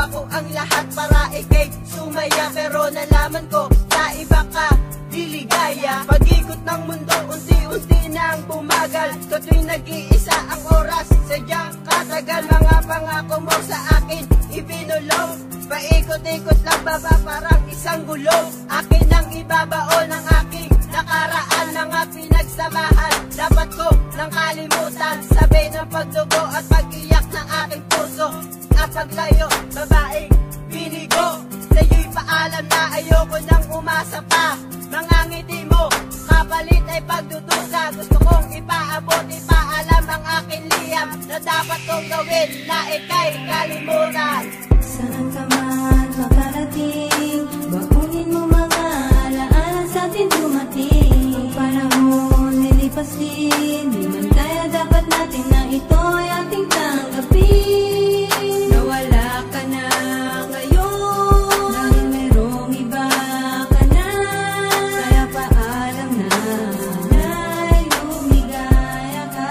Ginawa ko ang lahat para ikay sumaya, pero nalaman ko sa iba ka diligaya. Pag-ikot ng mundo, unti-unti nang bumagal. To'y nag-iisa ang oras, sadyang katagal. Mga pangako mo sa akin ibinulong, paikot-ikot lang baba parang isang gulong. Akin ang ibabaon ng aking nakaraan, mga pinagsamahan. Dapat ko nang kalimutan, sabay ng pagdugo at pag-iyak ng aking puso. At paglayo, babaeng binigo, sa'yo'y paalam na ayoko nang umasa pa. Mga ngiti mo, kapalit ay pagdudusa. Gusto kong ipaabot, ipaalam ang aking liyam na dapat kong gawin na ika'y kalimutan. Saan ka man makarating, bakunin mo mga alaala sa atin dumating. Ang panahon nilipas din, di man kaya dapat natin na ito ay ating tanggapin. Nawala ka na ngayon, dahil mayroong iba ka na. Kaya paalam na, sana'y lumigaya ka.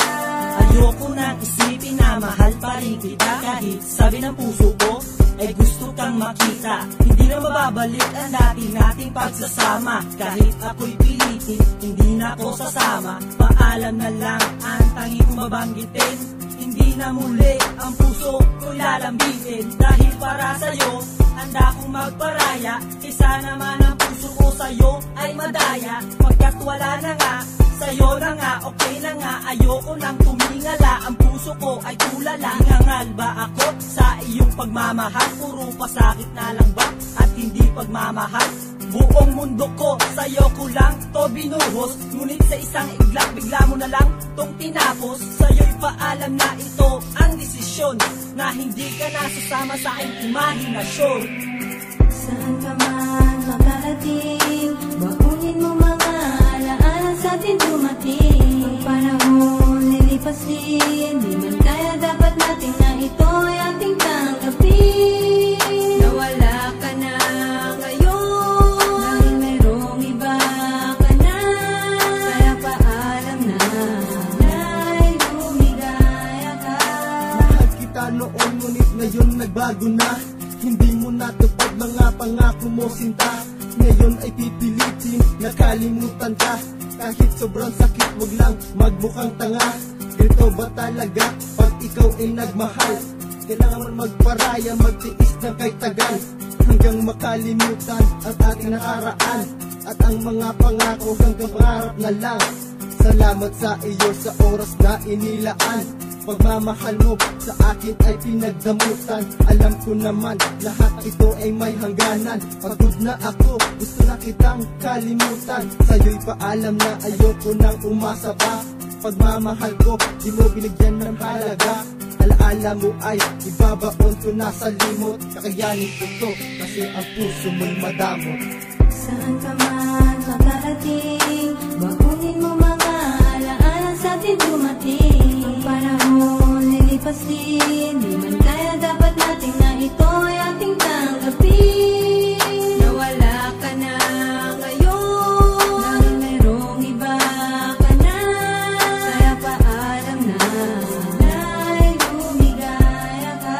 Ayoko nang isipin na mahal pa rin kita, kahit sabi ng puso ko ay gusto kang makita. Hindi na mababalik ang dati nating pagsasama. Kahit ako'y pilitin, hindi na ako sasama. Paalam na lang ang tangi kong babanggitin. Hindi na muli ang puso ko'y lalambitin. Dahil para sa'yo, handa kong magparaya. Kaysa naman ang puso ko sa'yo ay madaya. Pagkat wala na nga, sa'yo na nga, okay na nga. Ayoko nang tumingala, ang puso ko ay tulala. Hingangal ba ako sa iyong pagmamahal? Puro pasakit na lang ba at hindi pagmamahal? Buong mundo ko, sa'yo ko lang to binuhos. Ngunit sa isang iglap, bigla mo na lang tong tinapos. Sa'yo'y paalam na ito ang desisyon, na hindi ka nasasama sa aking imahinasyon. Saan ka man makarating, bakunin mo mga alaala sa atin dumating. Ang panahon nilipas din, di man kaya dapat natin na ito ay ating tanggapin. Nawala ka na ngayon, dahil mayroong iba ka na. Kaya paalam na, sana'y lumigaya ka. Mahal kita noon, ngunit ngayon nagbago na. Hindi mo natupad mga pangako mo, sinta. Ngayon ay pipilitin, nakalimutan ka. Kahit sobrang sakit, wag lang magmukhang tanga. Ito ba talaga pag ikaw ay nagmahal? Kailangan magparaya, magtiis ng kay tagal, hanggang makalimutan ang ating nakaraan. At ang mga pangako hanggang pangarap na lang. Salamat sa iyo sa oras na inilaan. Pagmamahal mo sa akin ay pinagdamutan. Alam ko naman lahat ito ay may hangganan. Pagod na ako, gusto na kitang kalimutan. Sa'yo'y paalam na ayoko nang umasa pa. Pagmamahal ko, di mo binigyan ng halaga. Alaala mo ay ibabaon ko na sa limot. Kakayanin ko to kasi ang puso mo'y madamot. Saan ka man makarating, bakunin mo mga alaala sa atin dumating. Ang panahon nilipas din, di man kaya dapat natin na ito ay ating tanggapin. Nawala ka na ngayon, dahil mayroong iba ka na. Kaya paalam na, sana'y lumigaya ka.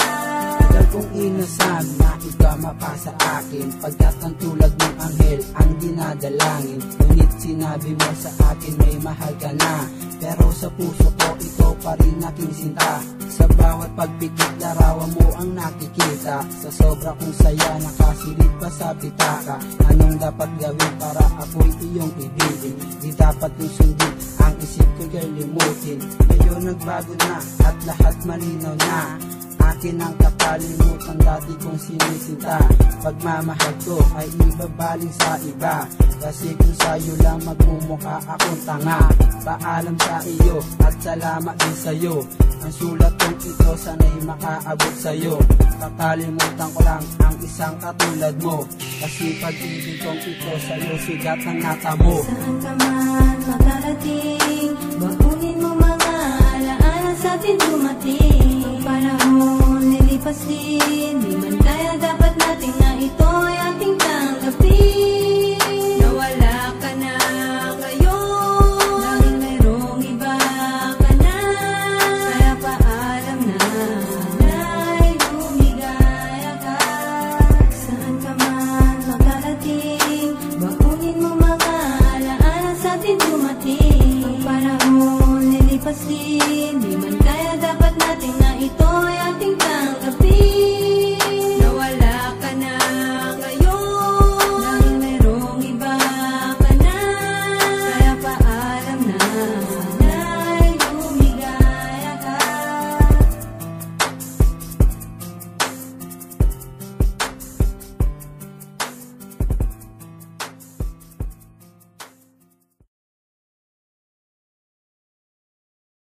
Tagal kong inasam na ikaw mapasa akin, pagkat ang tulad mong anghel ang dinadalangin. Ngunit sinabi mo sa akin may mahal ka na, pero sa puso ko ikaw pa rin aking sinta. Sa bawat pagpikit larawan mo ang nakikita. Sa sobra kong saya nakasilid pa sa pitaka. Anong dapat gawin para ako'y iyong ibigin? Di dapat kong sundin ang isip ko'y kalimutin. Ngayon nagbago na at lahat malinaw na. Akin ang kakalimutan dati kong sinisinta. Pagmamahal ko ay ibabaling sa iba, kasi kung sa'yo lang magmumukha akong tanga. Paalam sa iyo at salamat din sa'yo. Ang sulat kong ito sana'y makaabot sa'yo. Kakalimutan ko lang ang isang katulad mo, kasi pag-ibig kong ito sa'yo sigat ang natamo. Saan ka man makarating, bakunin mo mga alaala sa atin dumating. Ang panahon nilipas din, di man kaya